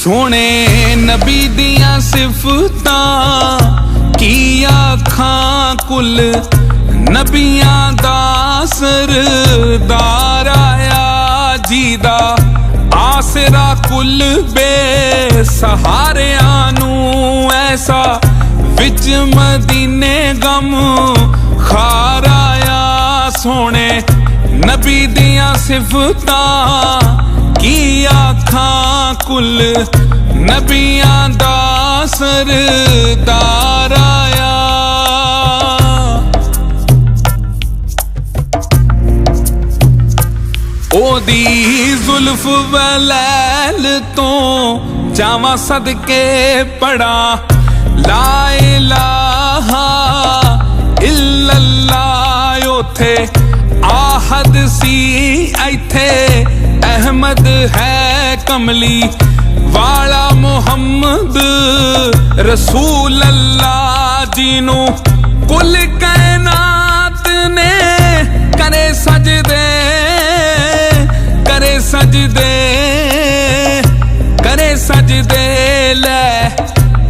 सोने नबी दियां सिफतां की आखां कुल नबियां दा सरदार आया जीदा आसरा कुल बेसहारियां नूं ऐसा विच मदीने गम खार आया सोने नबी दियां सिफतां की आखां कुल नबियां दा सरदार आया ओदी जुल्फ वलैल तो जावां सदके पड़ा ला इलाहा इल्लल्लाह उथे आहद सी इथे अहमद है कमली वाला मुहम्मद रसूल अल्लाह जीनू कुल कायनात ने करे सजदे ले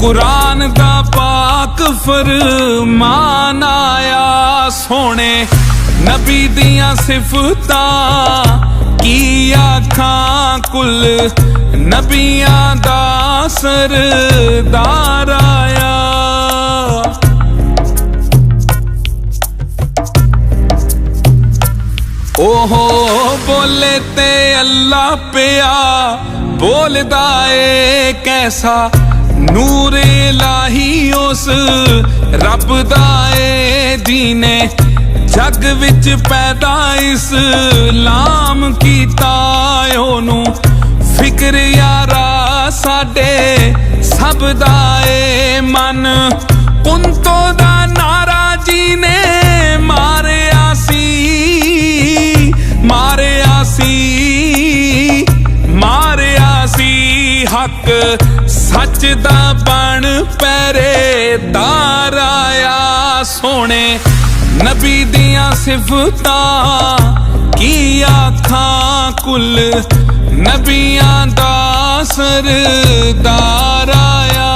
कुरान दा पाक फरमान आया सोने नबी दियां सिफतां की आखां कुल नबियां दा सरदार आया ओहो बोले ते अल्लाह पिया बोलदा ए कैसा नूर इलाही उस रब दा ए दीने जग विच पैदा इस्लाम कीता ओनू फिक्र यारा साडे सब दा ए मन कुंतो दा नारा जी ने मारिया सी हक सच दा बन पहरेदार आया सोने नबी दियां सिफतां की आखां कुल नबियां दा सरदार आया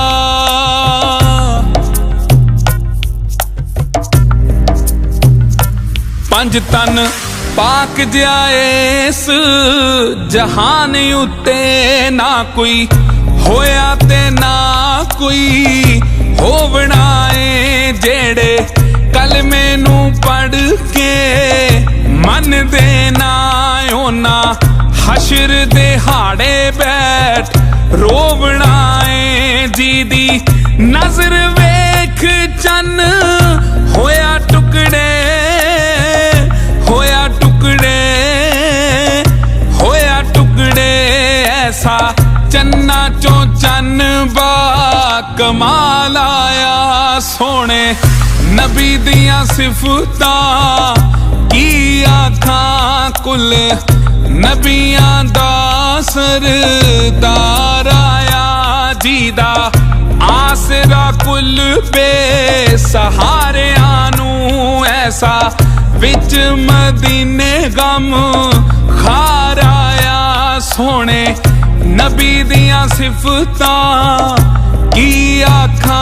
पंज तन पाक जाए इस जहान उत्ते ना कोई होया ते ना कोई होवना है जेड़े कलमे नू पढ़ के मन देना ओना हशर दे हाड़े बैठ रोवना है जी दी नजर वेख चन होया टुकड़े ऐसा चन्ना चो चन बा कमाल आया सोने नबी दियां सिफतां की आखां कुल नबियां दा सरदार आया जीदा आसरा कुल बेसहारियां नूं ऐसा विच मदीने गम खार आया सोने नबी दियां सिफतां की आखां